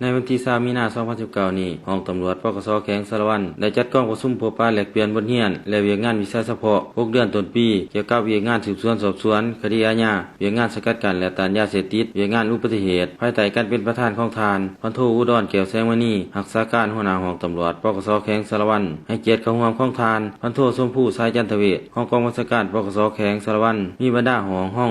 ในวันที่3 มีนาคม 2019 นี้ห้องตำรวจปกส.แขวงสารวัตรได้จัดกองประชุมพบปะแลกเปลี่ยนบทเรียนและเวียกงานวิชาเฉพาะ6 เดือนต้นปีเกี่ยวกับเวียกงานสืบสวนสอบสวนคดีอาญาเวียกงานสกัดกั้นและต้านยาเสพติดเวียกงานอุบัติเหตุภายใต้การเป็นประธานของทานพันโทอุดรแก้วแสงมณีรักษาการหัวหน้าห้องตำรวจปกส.แขวงสารวัตรให้เกียรติเข้าร่วมของทานพันโทชมพู่สายจันทเวชห้องกองบัญชาการปกส.แขวงสารวัตรมีบรรดาห้อง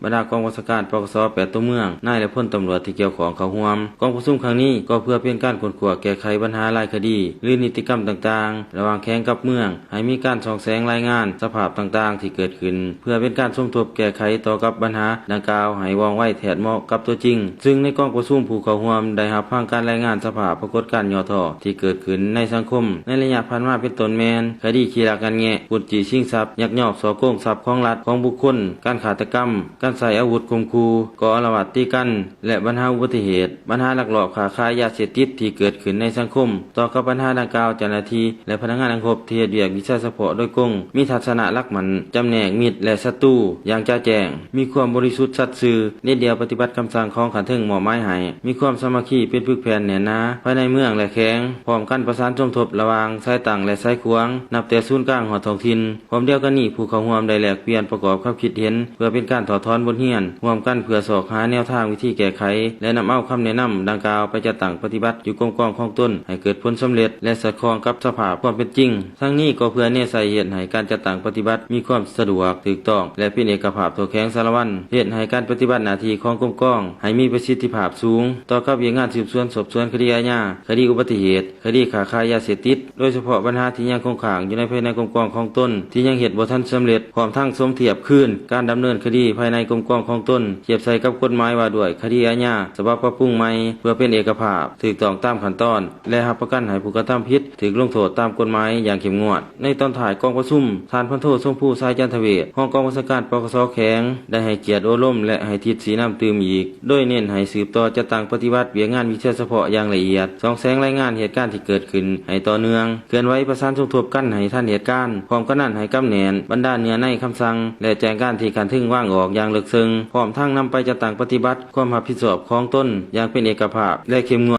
บรรดากองบัญชาการปกส. 8 ตัวเมืองนายและพลตำรวจที่เกี่ยวข้องเข้าร่วมกองประชุมครั้งนี้ก็เพื่อเป็นการค้นคว้าแก้ไขปัญหาหลายคดีหรือนิติกรรมต่างๆระหว่างแขวงกับเมืองให้มีการส่องแสงรายงานสภาพต่างๆที่เกิดขึ้นเพื่อเป็นการสมทบแก้ไขต่อกับปัญหาดังกล่าวให้ว่องไวแท้เหมาะกับตัวจริงซึ่งในกองประชุมผู้เข้าร่วมได้รับฟังการรายงานสภาพปรากฏการณ์ย่อท่อที่เกิดขึ้นในสังคมในระยะผ่านมาเป็นต้นแมนคดีขี้ลักกันแงะปล้นจี้ชิงทรัพย์ยักยอกฉ้อโกงทรัพย์ของรัฐของบุคคลการฆาตกรรมการใช้อาวุธข่มขู่ก่ออาละวาดตีกันและปัญหาอุบัติเหตุปัญหาลักลอบค้าขายยาเสพติดที่เกิดขึ้นในสังคมต่อกับปัญหาดังกล่าวเจ้าหน้าที่และพนักงานอังคบที่เฮ็ดเวียกวิชาเฉพาะโดยกงมีทัศนะรักมันจำแนกมิตรและศัตรูอย่างจ้าแจ้งมีความบริสุทธิ์สัตย์ซื่อเด็ดเดียวปฏิบัติคำสั่งของขันเทิงหมอบไม้ให้มีความสามัคคีเป็นปึกแผ่นแน่นหนาภายในเมืองและแขวงพร้อมกันประสานสมทบระหว่างสายต่างและสายขวางนับแต่ศูนย์กลางหอท้องถิ่นพร้อมเดียวกันนี้ผู้เข้าร่วมได้แลกเปลี่ยนประกอบความคิดเห็นเพื่อเป็นการถอดถอนบทเรียนร่วมกันเพื่อสอกหาแนวทางวิธีแก้ไขและนำเอาคำแนะนำดังกล่าวไปจัดตั้งปฏิบัติอยู่กองของตนให้เกิดผลสำเร็จและสอดคล้องกับสภาพความเป็นจริงทั้งนี้ก็เพื่อเน้นใส่เหตุให้การจัดตั้งปฏิบัติมีความสะดวกถูกต้องและเป็นเอกภาพทั่วแขวงสารวัตรเหตุให้การปฏิบัติหน้าที่ของกองให้มีประสิทธิภาพสูงต่อกับเวียกงานสืบสวนสอบสวนคดีอาญาคดีอุบัติเหตุคดีค้าขายยาเสพติดโดยเฉพาะปัญหาที่ยังคงค้างอยู่ในภายในกองของตนที่ยังเหตุบ่ทันสำเร็จพร้อมทั้งสมเทียบคืนการดำเนินคดีภายในกองของตนเทียบใส่กับกฎหมายว่าด้วยคดีอาญาฉบับปรับปรุงใหม่เพื่อเป็นเอกภาพถูกต้องตามขั้นตอนและรับประกันให้ผู้กระทำผิดถูกลงโทษตามกฎหมายอย่างเข้มงวดในตอนถ่ายกองประชุมทานพันโทชมพู่สายจันทเวชห้องกองบัญชาการปกส.แขวงได้ให้เกียรติโอล่มและให้ทิศสีน้ำตื่มอีกโดยเน้นให้สืบต่อจัดตั้งปฏิบัติเวียกงานวิชาเฉพาะอย่างละเอียดส่องแสงรายงานเหตุการณ์ที่เกิดขึ้นให้ต่อเนื่องเคลื่อนไหวประสานสมทบกันให้ท่านเหตุการณ์พร้อมกันนั้นให้กำแหนบรรดาเนื้อในคำสั่งและแจ้งการที่ขันทึ่งว่างออกอย่างลึกซึ้งพร้อมทั้งนำไปจัดตั้งปฏิบัติความรับผิดชอบของตนอย่างเป็นเอกภาพและเข้มงวด